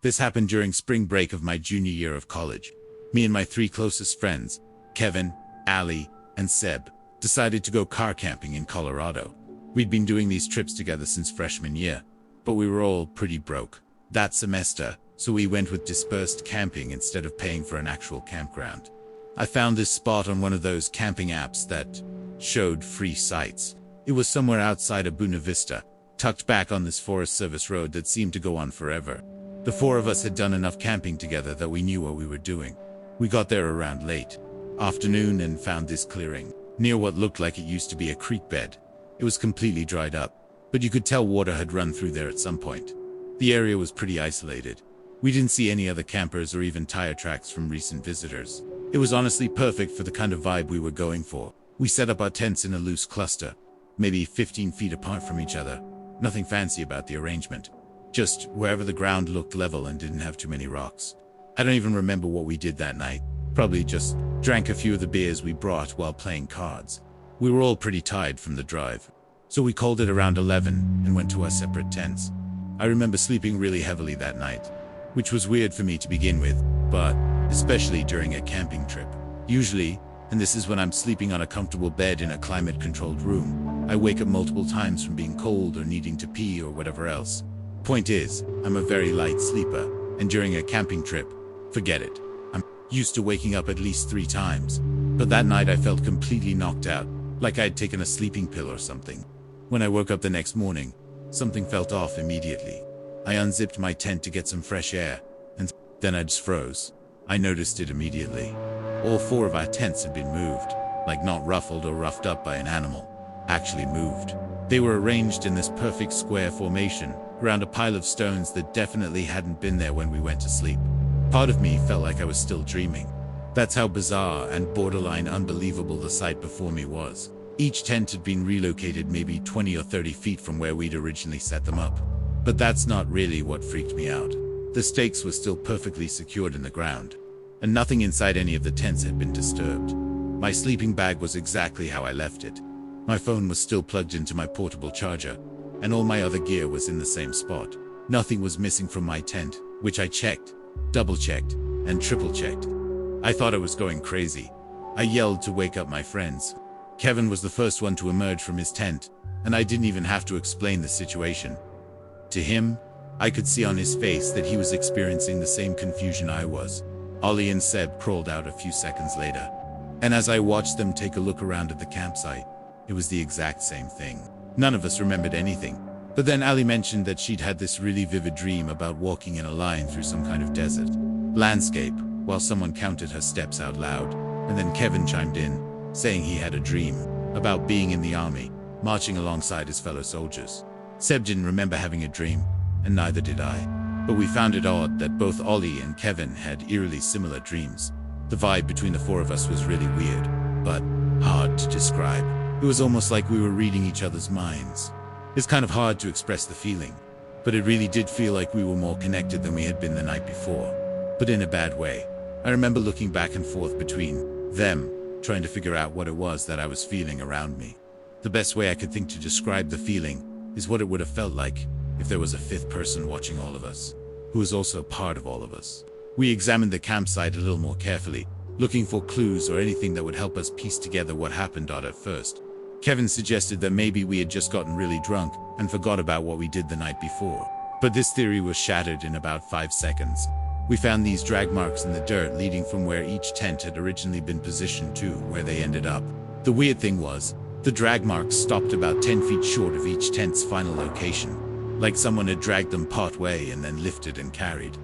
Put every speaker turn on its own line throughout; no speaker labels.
This happened during spring break of my junior year of college. Me and my three closest friends, Kevin, Ali, and Seb, decided to go car camping in Colorado. We'd been doing these trips together since freshman year, but we were all pretty broke that semester, so we went with dispersed camping instead of paying for an actual campground. I found this spot on one of those camping apps that showed free sites. It was somewhere outside of Buena Vista, tucked back on this Forest Service road that seemed to go on forever. The four of us had done enough camping together that we knew what we were doing. We got there around late afternoon and found this clearing near what looked like it used to be a creek bed. It was completely dried up, but you could tell water had run through there at some point. The area was pretty isolated. We didn't see any other campers or even tire tracks from recent visitors. It was honestly perfect for the kind of vibe we were going for. We set up our tents in a loose cluster, maybe 15 feet apart from each other. Nothing fancy about the arrangement. Just wherever the ground looked level and didn't have too many rocks. I don't even remember what we did that night. Probably just drank a few of the beers we brought while playing cards. We were all pretty tired from the drive, so we called it around 11 and went to our separate tents. I remember sleeping really heavily that night, which was weird for me to begin with, but especially during a camping trip. Usually, and this is when I'm sleeping on a comfortable bed in a climate-controlled room, I wake up multiple times from being cold or needing to pee or whatever else. Point is, I'm a very light sleeper, and during a camping trip, forget it. I'm used to waking up at least 3 times, but that night I felt completely knocked out, like I'd taken a sleeping pill or something. When I woke up the next morning, something felt off immediately. I unzipped my tent to get some fresh air, and then I just froze. I noticed it immediately. All 4 of our tents had been moved, like not ruffled or roughed up by an animal. Actually moved. They were arranged in this perfect square formation, around a pile of stones that definitely hadn't been there when we went to sleep. Part of me felt like I was still dreaming. That's how bizarre and borderline unbelievable the sight before me was. Each tent had been relocated maybe 20 or 30 feet from where we'd originally set them up. But that's not really what freaked me out. The stakes were still perfectly secured in the ground, and nothing inside any of the tents had been disturbed. My sleeping bag was exactly how I left it. My phone was still plugged into my portable charger, and all my other gear was in the same spot. Nothing was missing from my tent, which I checked, double-checked, and triple-checked. I thought I was going crazy. I yelled to wake up my friends. Kevin was the first one to emerge from his tent, and I didn't even have to explain the situation to him. I could see on his face that he was experiencing the same confusion I was. Ollie and Seb crawled out a few seconds later, and as I watched them take a look around at the campsite, it was the exact same thing. None of us remembered anything, but then Ali mentioned that she'd had this really vivid dream about walking in a line through some kind of desert landscape while someone counted her steps out loud, and then Kevin chimed in, saying he had a dream about being in the army, marching alongside his fellow soldiers. Seb didn't remember having a dream, and neither did I, but we found it odd that both Ollie and Kevin had eerily similar dreams. The vibe between the 4 of us was really weird, but hard to describe. It was almost like we were reading each other's minds. It's kind of hard to express the feeling, but it really did feel like we were more connected than we had been the night before, but in a bad way. I remember looking back and forth between them, trying to figure out what it was that I was feeling around me. The best way I could think to describe the feeling is what it would have felt like if there was a 5th person watching all of us, who was also part of all of us. We examined the campsite a little more carefully, looking for clues or anything that would help us piece together what happened at first. Kevin suggested that maybe we had just gotten really drunk and forgot about what we did the night before. But this theory was shattered in about 5 seconds. We found these drag marks in the dirt leading from where each tent had originally been positioned to where they ended up. The weird thing was, the drag marks stopped about 10 feet short of each tent's final location, like someone had dragged them part way and then lifted and carried.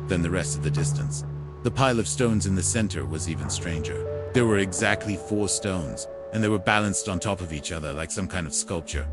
Then the rest of the distance. The pile of stones in the center was even stranger. There were exactly 4 stones, and they were balanced on top of each other like some kind of sculpture.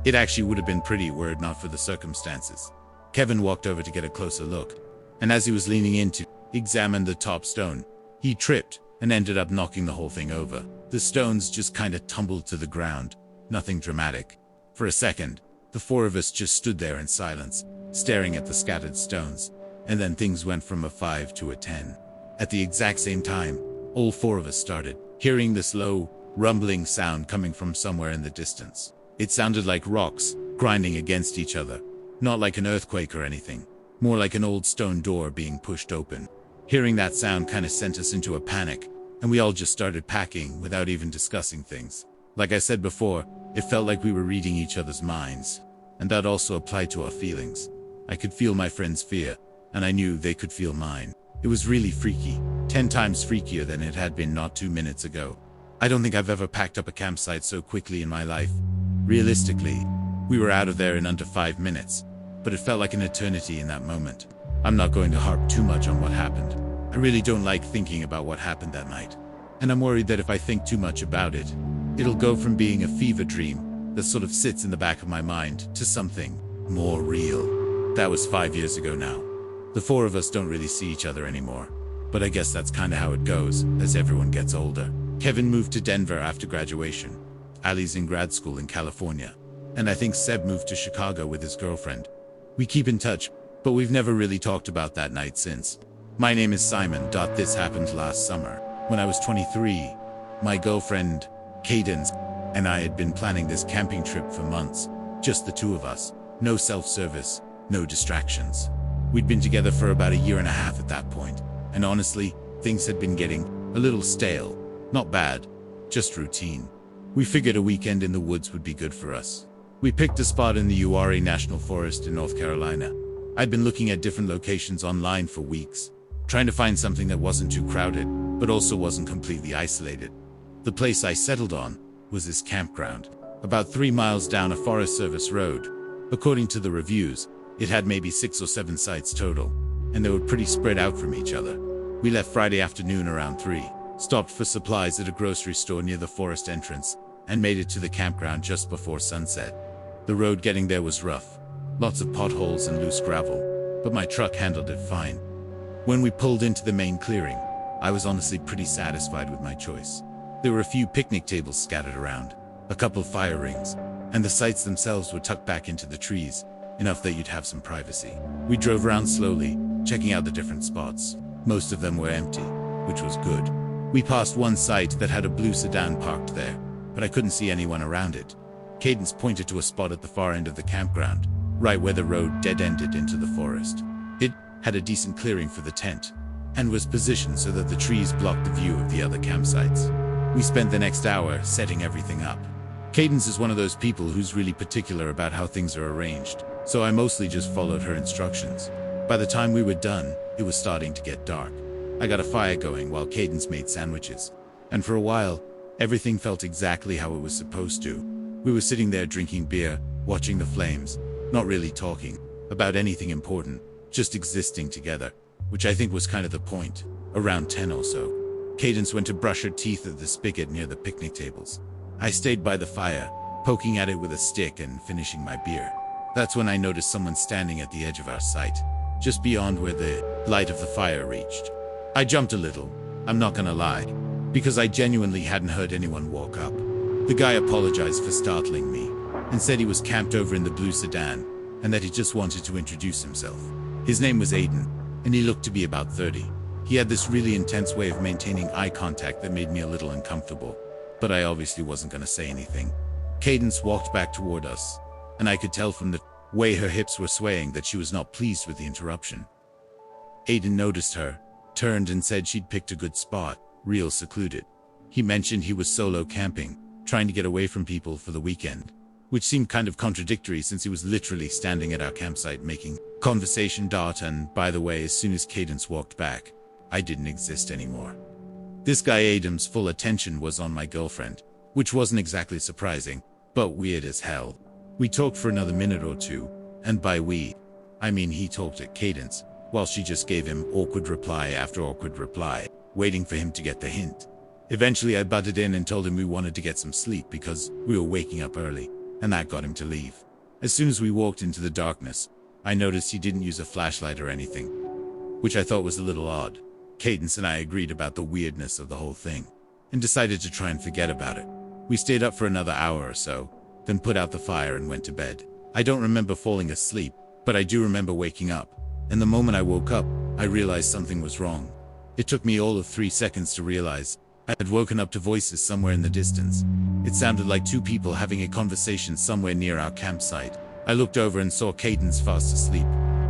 It actually would have been pretty were it not for the circumstances. Kevin walked over to get a closer look, and as he was leaning in to examine the top stone, he tripped and ended up knocking the whole thing over. The stones just kind of tumbled to the ground, nothing dramatic. For a second, the 4 of us just stood there in silence, staring at the scattered stones, and then things went from a 5 to a 10. At the exact same time, all 4 of us started hearing this low, rumbling sound coming from somewhere in the distance. It sounded like rocks grinding against each other, not like an earthquake or anything. more like an old stone door being pushed open. Hearing that sound kind of sent us into a panic, and we all just started packing without even discussing things. Like I said before, it felt like we were reading each other's minds, and that also applied to our feelings. I could feel my friend's fear, and I knew they could feel mine. It was really freaky, 10 times freakier than it had been not 2 minutes ago. I don't think I've ever packed up a campsite so quickly in my life. Realistically, we were out of there in under 5 minutes, but it felt like an eternity in that moment. I'm not going to harp too much on what happened. I really don't like thinking about what happened that night. And I'm worried that if I think too much about it, it'll go from being a fever dream that sort of sits in the back of my mind to something more real. That was 5 years ago now. The four of us don't really see each other anymore. But I guess that's kinda how it goes as everyone gets older. Kevin moved to Denver after graduation. Ali's in grad school in California. And I think Seb moved to Chicago with his girlfriend. We keep in touch, but we've never really talked about that night since. My name is Simon. This happened last summer. When I was 23, my girlfriend, Cadence, and I had been planning this camping trip for months. Just the two of us. No self-service, no distractions. We'd been together for about a year and a half at that point. And honestly, things had been getting a little stale. Not bad, just routine. We figured a weekend in the woods would be good for us. We picked a spot in the Eerie National Forest in North Carolina. I'd been looking at different locations online for weeks, trying to find something that wasn't too crowded, but also wasn't completely isolated. The place I settled on was this campground, about 3 miles down a Forest Service road. According to the reviews, it had maybe 6 or 7 sites total, and they were pretty spread out from each other. We left Friday afternoon around 3, stopped for supplies at a grocery store near the forest entrance, and made it to the campground just before sunset. The road getting there was rough, lots of potholes and loose gravel, but my truck handled it fine. When we pulled into the main clearing, I was honestly pretty satisfied with my choice. There were a few picnic tables scattered around, a couple fire rings, and the sites themselves were tucked back into the trees, enough that you'd have some privacy. We drove around slowly, checking out the different spots. Most of them were empty, which was good. We passed one site that had a blue sedan parked there, but I couldn't see anyone around it. Cadence pointed to a spot at the far end of the campground, right where the road dead-ended into the forest. It had a decent clearing for the tent, and was positioned so that the trees blocked the view of the other campsites. We spent the next hour setting everything up. Cadence is one of those people who's really particular about how things are arranged, so I mostly just followed her instructions. By the time we were done, it was starting to get dark. I got a fire going while Cadence made sandwiches, and for a while, everything felt exactly how it was supposed to. We were sitting there drinking beer, watching the flames, not really talking about anything important, just existing together, which I think was kind of the point. Around 10 or so, Cadence went to brush her teeth at the spigot near the picnic tables. I stayed by the fire, poking at it with a stick and finishing my beer. That's when I noticed someone standing at the edge of our site, just beyond where the light of the fire reached. I jumped a little, I'm not gonna lie, because I genuinely hadn't heard anyone walk up. The guy apologized for startling me, and said he was camped over in the blue sedan, and that he just wanted to introduce himself. His name was Aiden, and he looked to be about 30. He had this really intense way of maintaining eye contact that made me a little uncomfortable, but I obviously wasn't gonna say anything. Cadence walked back toward us, and I could tell from the way her hips were swaying that she was not pleased with the interruption. Aiden noticed her, turned and said she'd picked a good spot, real secluded. He mentioned he was solo camping, trying to get away from people for the weekend, which seemed kind of contradictory since he was literally standing at our campsite making conversation. And by the way, as soon as Cadence walked back, I didn't exist anymore. This guy Adam's full attention was on my girlfriend, which wasn't exactly surprising, but weird as hell. We talked for another minute or two, and by we, I mean he talked at Cadence, while she just gave him awkward reply after awkward reply, waiting for him to get the hint. Eventually I butted in and told him we wanted to get some sleep because we were waking up early, and that got him to leave. As soon as we walked into the darkness, I noticed he didn't use a flashlight or anything, which I thought was a little odd. Cadence and I agreed about the weirdness of the whole thing, and decided to try and forget about it. We stayed up for another hour or so, then put out the fire and went to bed. I don't remember falling asleep, but I do remember waking up, and the moment I woke up, I realized something was wrong. It took me all of 3 seconds to realize I had woken up to voices somewhere in the distance. It sounded like 2 people having a conversation somewhere near our campsite. I looked over and saw Cadence fast asleep,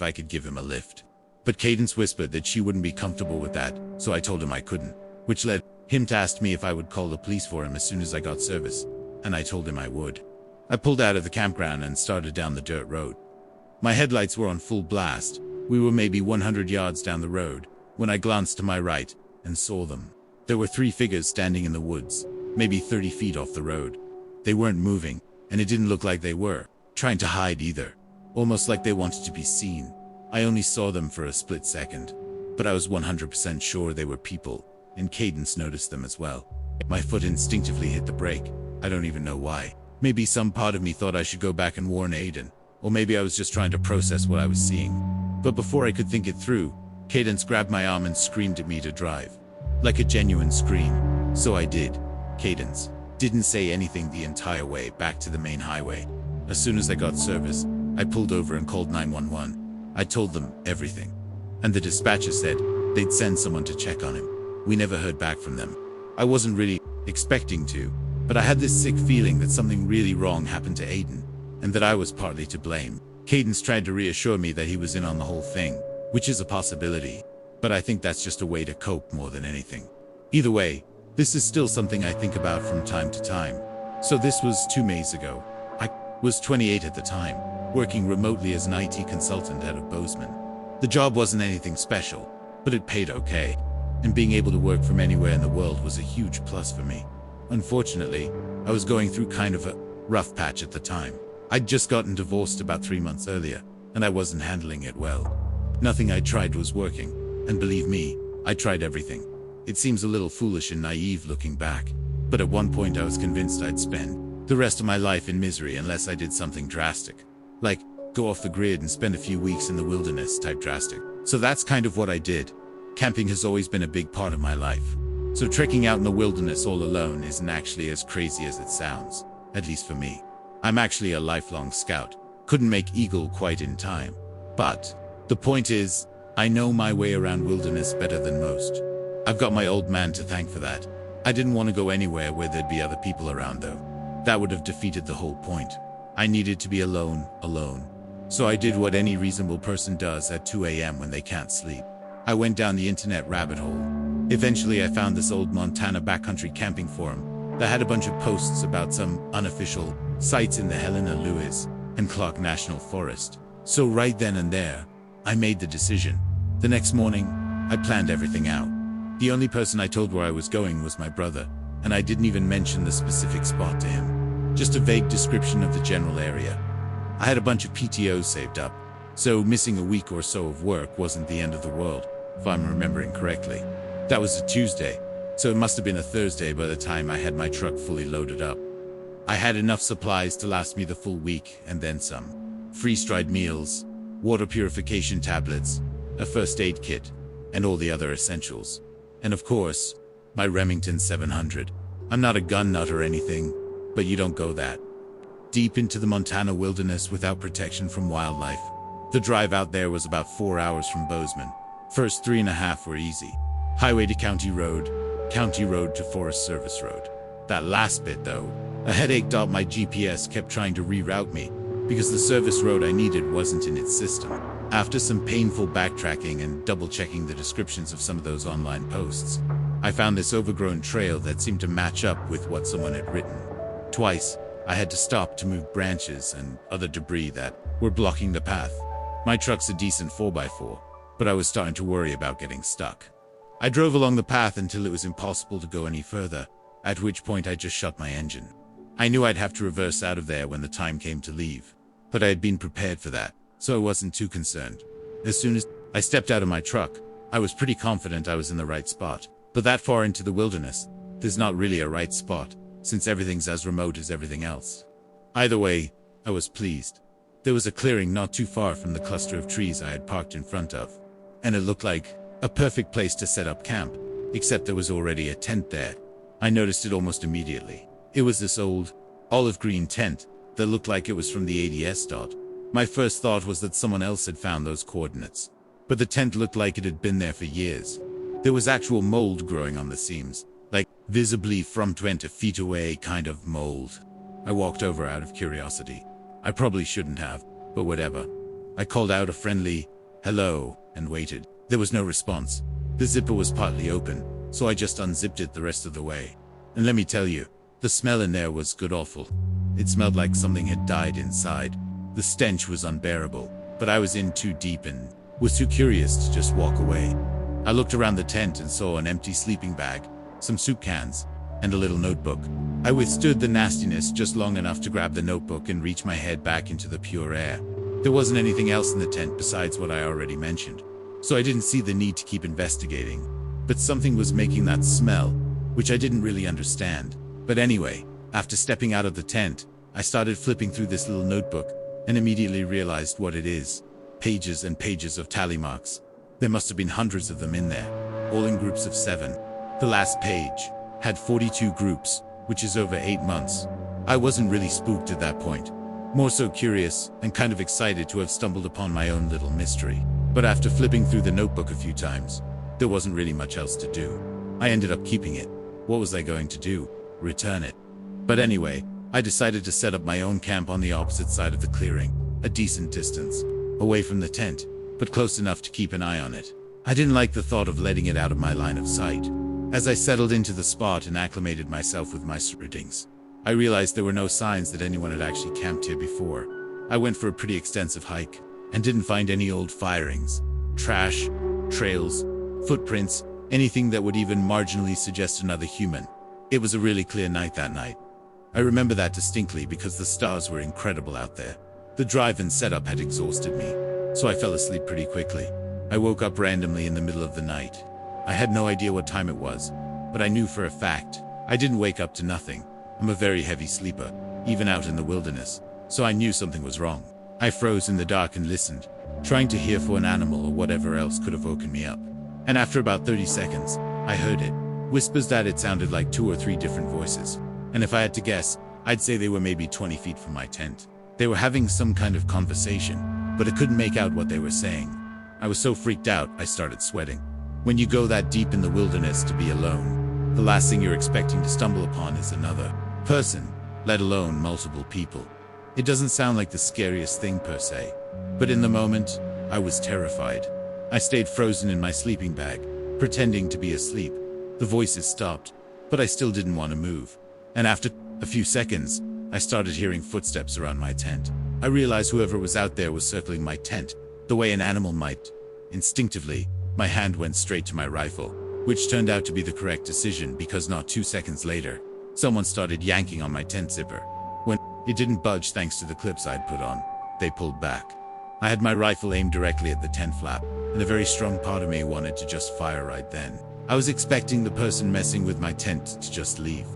if I could give him a lift. But Cadence whispered that she wouldn't be comfortable with that, so I told him I couldn't, which led him to ask me if I would call the police for him as soon as I got service, and I told him I would. I pulled out of the campground and started down the dirt road. My headlights were on full blast. We were maybe 100 yards down the road when I glanced to my right and saw them. There were 3 figures standing in the woods, maybe 30 feet off the road. They weren't moving, and it didn't look like they were trying to hide either, almost like they wanted to be seen. I only saw them for a split second, but I was 100% sure they were people, and Cadence noticed them as well. My foot instinctively hit the brake. I don't even know why. Maybe some part of me thought I should go back and warn Aiden, or maybe I was just trying to process what I was seeing. But before I could think it through, Cadence grabbed my arm and screamed at me to drive. Like a genuine scream. So I did. Cadence didn't say anything the entire way back to the main highway. As soon as I got service, I pulled over and called 911. I told them everything. And the dispatcher said they'd send someone to check on him. We never heard back from them. I wasn't really expecting to, but I had this sick feeling that something really wrong happened to Aiden, and that I was partly to blame. Cadence tried to reassure me that he was in on the whole thing, which is a possibility, but I think that's just a way to cope more than anything. Either way, this is still something I think about from time to time. So this was 2 Mays ago. I was 28 at the time, working remotely as an IT consultant out of Bozeman. The job wasn't anything special, but it paid okay, and being able to work from anywhere in the world was a huge plus for me. Unfortunately, I was going through kind of a rough patch at the time. I'd just gotten divorced about 3 months earlier, and I wasn't handling it well. Nothing I tried was working, and believe me, I tried everything. It seems a little foolish and naive looking back, but at one point I was convinced I'd spend the rest of my life in misery unless I did something drastic. Like, go off the grid and spend a few weeks in the wilderness type drastic. So that's kind of what I did. Camping has always been a big part of my life. So trekking out in the wilderness all alone isn't actually as crazy as it sounds, at least for me. I'm actually a lifelong scout. Couldn't make Eagle quite in time. But the point is, I know my way around wilderness better than most. I've got my old man to thank for that. I didn't want to go anywhere where there'd be other people around though. That would have defeated the whole point. I needed to be alone. So I did what any reasonable person does at 2 a.m. when they can't sleep. I went down the internet rabbit hole. Eventually I found this old Montana backcountry camping forum that had a bunch of posts about some unofficial sites in the Helena Lewis and Clark National Forest. So right then and there, I made the decision. The next morning, I planned everything out. The only person I told where I was going was my brother, and I didn't even mention the specific spot to him. Just a vague description of the general area. I had a bunch of PTOs saved up, so missing a week or so of work wasn't the end of the world, if I'm remembering correctly. That was a Tuesday, so it must have been a Thursday by the time I had my truck fully loaded up. I had enough supplies to last me the full week, and then some. Freeze-dried meals, water purification tablets, a first aid kit, and all the other essentials. And of course, my Remington 700. I'm not a gun nut or anything, but you don't go that deep into the Montana wilderness without protection from wildlife. The drive out there was about 4 hours from Bozeman. First 3.5 were easy. Highway to county road to Forest Service road. That last bit though, a headache. My GPS kept trying to reroute me because the service road I needed wasn't in its system. After some painful backtracking and double-checking the descriptions of some of those online posts, I found this overgrown trail that seemed to match up with what someone had written. Twice, I had to stop to move branches and other debris that were blocking the path. My truck's a decent 4x4, but I was starting to worry about getting stuck. I drove along the path until it was impossible to go any further, at which point I just shut my engine. I knew I'd have to reverse out of there when the time came to leave, but I had been prepared for that, so I wasn't too concerned. As soon as I stepped out of my truck, I was pretty confident I was in the right spot. But that far into the wilderness, there's not really a right spot, since everything's as remote as everything else. Either way, I was pleased. There was a clearing not too far from the cluster of trees I had parked in front of, and it looked like a perfect place to set up camp, except there was already a tent there. I noticed it almost immediately. It was this old, olive green tent that looked like it was from the ADS dot. My first thought was that someone else had found those coordinates, but the tent looked like it had been there for years. There was actual mold growing on the seams, like visibly from 20 feet away kind of mold. I walked over out of curiosity. I probably shouldn't have, but whatever. I called out a friendly, hello, and waited. There was no response. The zipper was partly open, so I just unzipped it the rest of the way. And let me tell you, the smell in there was god-awful. It smelled like something had died inside. The stench was unbearable, but I was in too deep and was too curious to just walk away. I looked around the tent and saw an empty sleeping bag, some soup cans, and a little notebook. I withstood the nastiness just long enough to grab the notebook and reach my head back into the pure air. There wasn't anything else in the tent besides what I already mentioned, so I didn't see the need to keep investigating. But something was making that smell, which I didn't really understand. But anyway, after stepping out of the tent, I started flipping through this little notebook and immediately realized what it is. Pages and pages of tally marks. There must have been hundreds of them in there, all in groups of 7. The last page had 42 groups, which is over 8 months. I wasn't really spooked at that point, more so curious and kind of excited to have stumbled upon my own little mystery. But after flipping through the notebook a few times, there wasn't really much else to do. I ended up keeping it. What was I going to do? Return it? But anyway, I decided to set up my own camp on the opposite side of the clearing, a decent distance away from the tent, but close enough to keep an eye on it. I didn't like the thought of letting it out of my line of sight. As I settled into the spot and acclimated myself with my surroundings, I realized there were no signs that anyone had actually camped here before. I went for a pretty extensive hike and didn't find any old firings, trash, trails, footprints, anything that would even marginally suggest another human. It was a really clear night that night. I remember that distinctly because the stars were incredible out there. The drive and setup had exhausted me, so I fell asleep pretty quickly. I woke up randomly in the middle of the night. I had no idea what time it was, but I knew for a fact I didn't wake up to nothing. I'm a very heavy sleeper, even out in the wilderness, so I knew something was wrong. I froze in the dark and listened, trying to hear for an animal or whatever else could have woken me up. And after about 30 seconds, I heard it. Whispers that it sounded like 2 or 3 different voices. And if I had to guess, I'd say they were maybe 20 feet from my tent. They were having some kind of conversation, but I couldn't make out what they were saying. I was so freaked out, I started sweating. When you go that deep in the wilderness to be alone, the last thing you're expecting to stumble upon is another person, let alone multiple people. It doesn't sound like the scariest thing per se, but in the moment, I was terrified. I stayed frozen in my sleeping bag, pretending to be asleep. The voices stopped, but I still didn't want to move. And after a few seconds, I started hearing footsteps around my tent. I realized whoever was out there was circling my tent, the way an animal might. Instinctively, my hand went straight to my rifle, which turned out to be the correct decision because not 2 seconds later, someone started yanking on my tent zipper. When it didn't budge thanks to the clips I'd put on, they pulled back. I had my rifle aimed directly at the tent flap, and a very strong part of me wanted to just fire right then. I was expecting the person messing with my tent to just leave.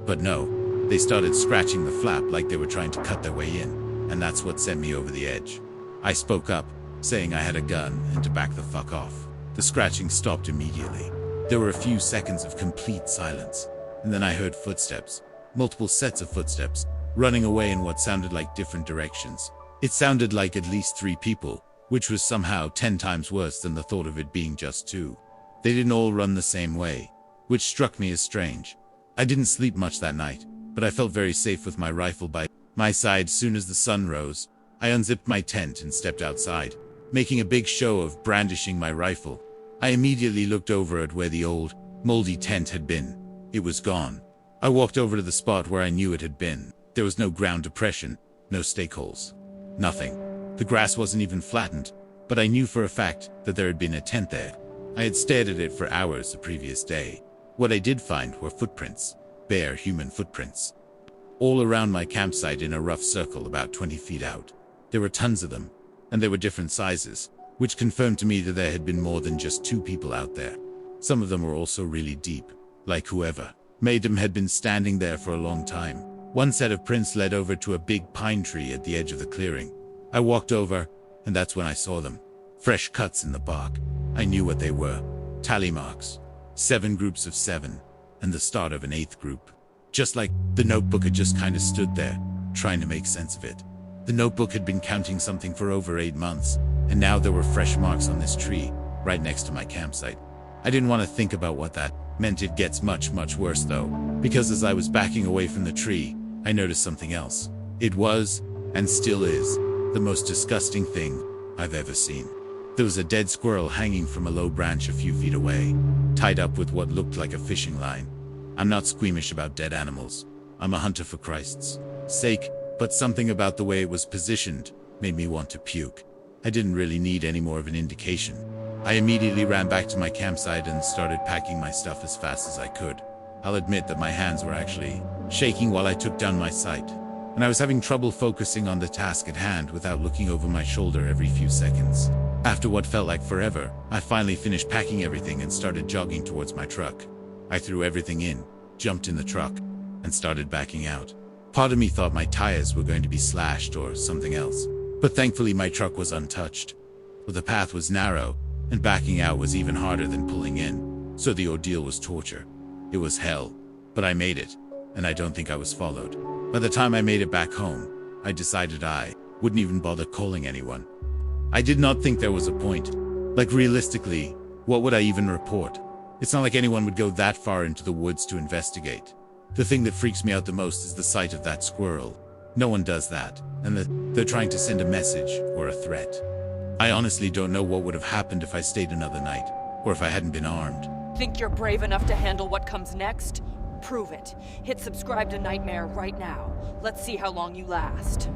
But no, they started scratching the flap like they were trying to cut their way in, and that's what sent me over the edge. I spoke up, saying I had a gun and to back the fuck off. The scratching stopped immediately. There were a few seconds of complete silence, and then I heard footsteps, multiple sets of footsteps, running away in what sounded like different directions. It sounded like at least 3 people, which was somehow 10 times worse than the thought of it being just 2. They didn't all run the same way, which struck me as strange. I didn't sleep much that night, but I felt very safe with my rifle by my side. Soon as the sun rose, I unzipped my tent and stepped outside, making a big show of brandishing my rifle. I immediately looked over at where the old, moldy tent had been. It was gone. I walked over to the spot where I knew it had been. There was no ground depression, no stake holes. Nothing. The grass wasn't even flattened, but I knew for a fact that there had been a tent there. I had stared at it for hours the previous day. What I did find were footprints, bare human footprints, all around my campsite in a rough circle about 20 feet out. There were tons of them, and they were different sizes, which confirmed to me that there had been more than just 2 people out there. Some of them were also really deep, like whoever made them had been standing there for a long time. One set of prints led over to a big pine tree at the edge of the clearing. I walked over, and that's when I saw them. Fresh cuts in the bark. I knew what they were. Tally marks. 7 groups of 7, and the start of an 8th group. Just like the notebook had just kind of stood there, trying to make sense of it. The notebook had been counting something for over 8 months, and now there were fresh marks on this tree, right next to my campsite. I didn't want to think about what that meant. It gets much, much worse though, because as I was backing away from the tree, I noticed something else. It was, and still is, the most disgusting thing I've ever seen. There was a dead squirrel hanging from a low branch a few feet away, tied up with what looked like a fishing line. I'm not squeamish about dead animals. I'm a hunter for Christ's sake, but something about the way it was positioned made me want to puke. I didn't really need any more of an indication. I immediately ran back to my campsite and started packing my stuff as fast as I could. I'll admit that my hands were actually shaking while I took down my sight, and I was having trouble focusing on the task at hand without looking over my shoulder every few seconds. After what felt like forever, I finally finished packing everything and started jogging towards my truck. I threw everything in, jumped in the truck, and started backing out. Part of me thought my tires were going to be slashed or something else, but thankfully my truck was untouched. But the path was narrow, and backing out was even harder than pulling in, so the ordeal was torture. It was hell, but I made it, and I don't think I was followed. By the time I made it back home, I decided I wouldn't even bother calling anyone. I did not think there was a point. Like realistically, what would I even report? It's not like anyone would go that far into the woods to investigate. The thing that freaks me out the most is the sight of that squirrel. No one does that, and they're trying to send a message or a threat. I honestly don't know what would have happened if I stayed another night, or if I hadn't been armed.
Think you're brave enough to handle what comes next? Prove it. Hit subscribe to Nightmare right now. Let's see how long you last.